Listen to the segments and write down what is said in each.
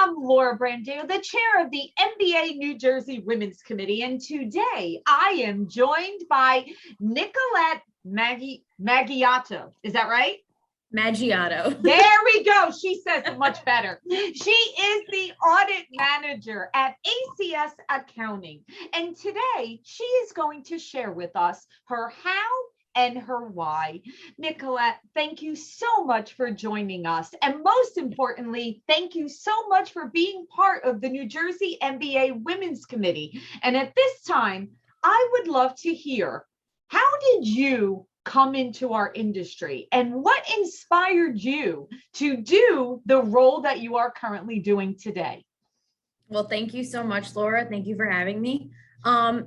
I'm Laura Brandao, the chair of the MBA New Jersey Women's Committee, and today I am joined by Nicolette Maggiotto. Is that right? Maggiotto. There we go. She says it much better. She is the audit manager at ACS Accounting. And today she is going to share with us her how and her why. Nicolette, thank you so much for joining us. And most importantly, thank you so much for being part of the New Jersey MBA Women's Committee. And at this time, I would love to hear, how did you come into our industry and what inspired you to do the role that you are currently doing today? Well, thank you so much, Laura. Thank you for having me.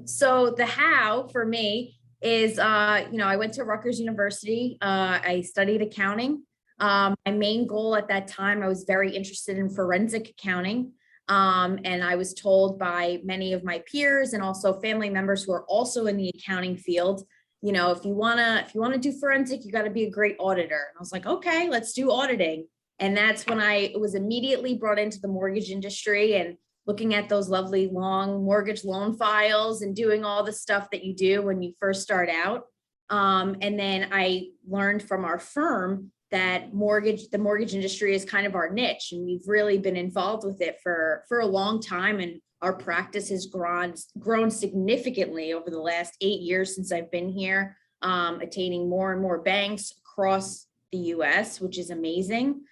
So the how for me is, I went to Rutgers University. I studied accounting. My main goal at that time, I was very interested in forensic accounting. And I was told by many of my peers and also family members who are also in the accounting field, if you wanna do forensic, you got to be a great auditor. And I was like, okay, let's do auditing. And that's when I was immediately brought into the mortgage industry and looking at those lovely long mortgage loan files and doing all the stuff that you do when you first start out. And then I learned from our firm that the mortgage industry is kind of our niche, and we've really been involved with it for a long time. And our practice has grown significantly over the last 8 years since I've been here, attaining more and more banks across the US, which is amazing,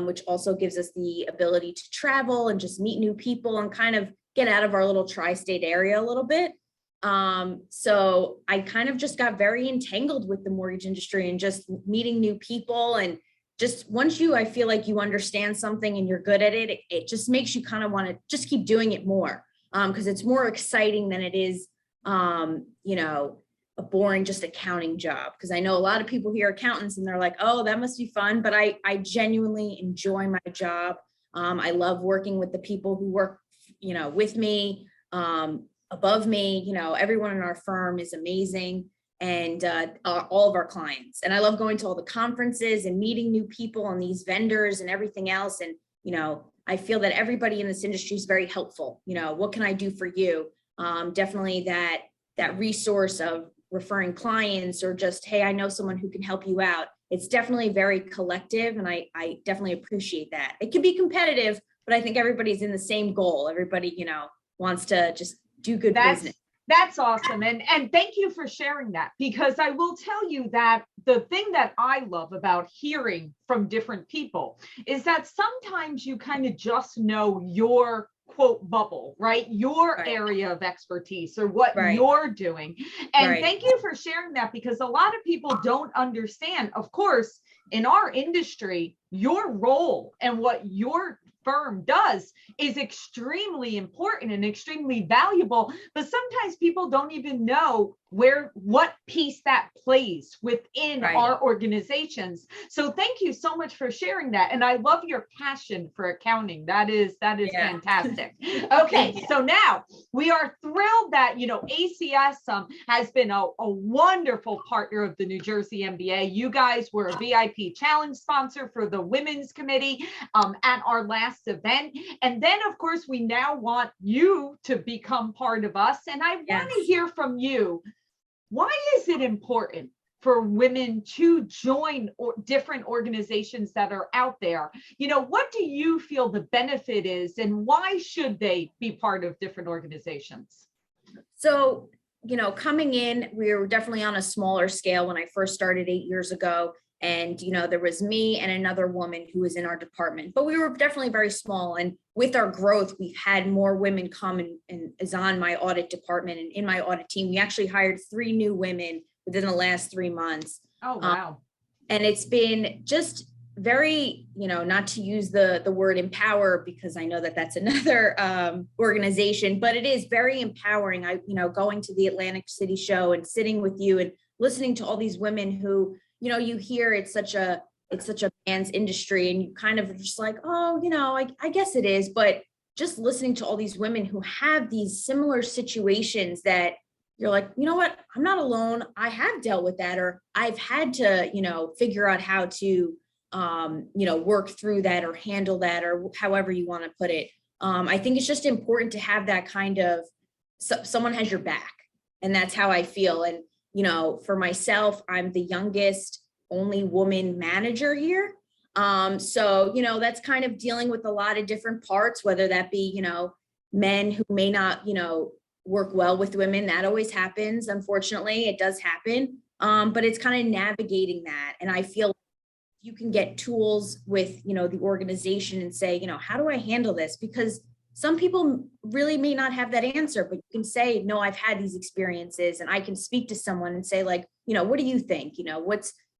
which also gives us the ability to travel and just meet new people and kind of get out of our little tri-state area a little bit. So I kind of just got very entangled with the mortgage industry and just meeting new people. And just once I feel like you understand something and you're good at it, it just makes you kind of want to just keep doing it more, because it's more exciting than it is, a boring just accounting job. Because I know a lot of people hear accountants and they're like, oh, that must be fun. But I genuinely enjoy my job. I love working with the people who work, with me, above me. Everyone in our firm is amazing. And all of our clients. And I love going to all the conferences and meeting new people and these vendors and everything else. And, I feel that everybody in this industry is very helpful. What can I do for you? Definitely that resource of referring clients or just, hey, I know someone who can help you out. It's definitely very collective. And I definitely appreciate that. It can be competitive, but I think everybody's in the same goal. Everybody, wants to just do good business. That's awesome. And thank you for sharing that, because I will tell you that the thing that I love about hearing from different people is that sometimes you kind of just know your quote bubble, right? Your area of expertise or what you're doing. And thank you for sharing that, because a lot of people don't understand, of course, in our industry, your role and what your firm does is extremely important and extremely valuable, but sometimes people don't even know what piece that plays within our organizations. So thank you so much for sharing that. And I love your passion for accounting. That is fantastic. Okay, so now we are thrilled that ACS has been a wonderful partner of the New Jersey MBA. You guys were a VIP challenge sponsor for the Women's Committee at our last event. And then, of course, we now want you to become part of us. And I want to hear from you. Why is it important for women to join different organizations that are out there? What do you feel the benefit is, and why should they be part of different organizations? So, coming in, we were definitely on a smaller scale when I first started 8 years ago. And, there was me and another woman who was in our department, but we were definitely very small. And with our growth, we've had more women come and is on my audit department and in my audit team. We actually hired 3 new women within the last 3 months. Oh, wow. And it's been just very, not to use the word empower, because I know that that's another organization, but it is very empowering. Going to the Atlantic City show and sitting with you and listening to all these women who, you hear it's such a man's industry, and you kind of just like, oh, I guess it is. But just listening to all these women who have these similar situations that you're like, you know what, I'm not alone. I have dealt with that, or I've had to, figure out how to, work through that or handle that, or however you want to put it. I think it's just important to have that kind of, someone has your back, and that's how I feel. And, for myself, I'm the youngest, only woman manager here. So, that's kind of dealing with a lot of different parts, whether that be, men who may not, work well with women. That always happens. Unfortunately, it does happen. But it's kind of navigating that. And I feel you can get tools with, the organization and say, how do I handle this? Because some people really may not have that answer, but you can say, no, I've had these experiences, and I can speak to someone and say, like, what do you think?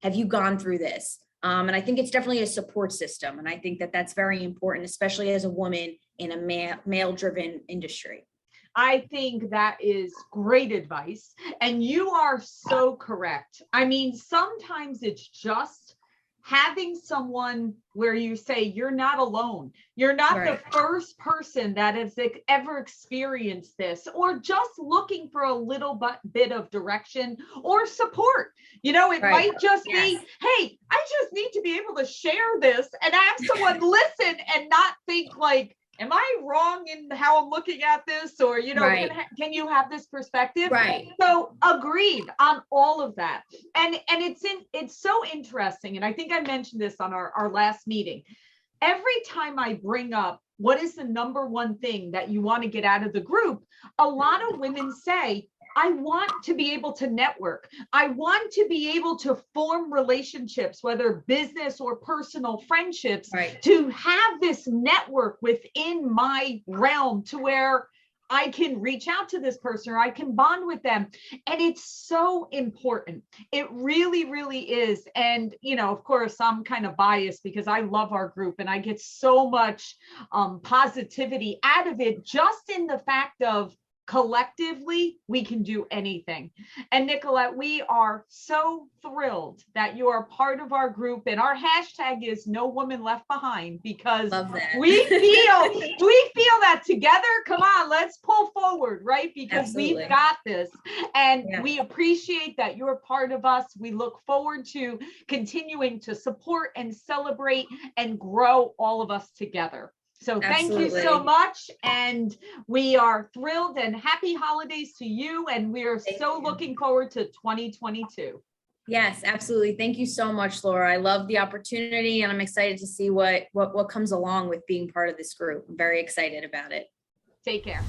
Have you gone through this? And I think it's definitely a support system. And I think that that's very important, especially as a woman in a male-driven industry. I think that is great advice. And you are so correct. I mean, sometimes it's just having someone where you say, you're not alone. You're not Right. the first person that has ever experienced this, or just looking for a little bit of direction or support. It Right. might just Yes. be, hey, I just need to be able to share this and have someone listen and not think like, am I wrong in how I'm looking at this? Or, Right. can you have this perspective? Right. So agreed on all of that. And it's so interesting. And I think I mentioned this on our last meeting. Every time I bring up what is the number one thing that you want to get out of the group, a lot of women say, I want to be able to network. I want to be able to form relationships, whether business or personal friendships, Right. to have this network within my realm to where I can reach out to this person or I can bond with them. And it's so important. It really, really is. And, of course, I'm kind of biased because I love our group and I get so much positivity out of it, just in the fact of, collectively, we can do anything. And Nicolette, we are so thrilled that you are part of our group, and our hashtag is No Woman Left Behind, because Love that. we feel that together. Come on, let's pull forward, right? Because Absolutely. we've got this, and Yeah. we appreciate that you're part of us. We look forward to continuing to support and celebrate and grow all of us together. So thank you so Absolutely. much. And we are thrilled, and happy holidays to you. And we are Thank so you. looking forward to 2022. Yes, absolutely. Thank you so much, Laura. I love the opportunity, and I'm excited to see what comes along with being part of this group. I'm very excited about it. Take care.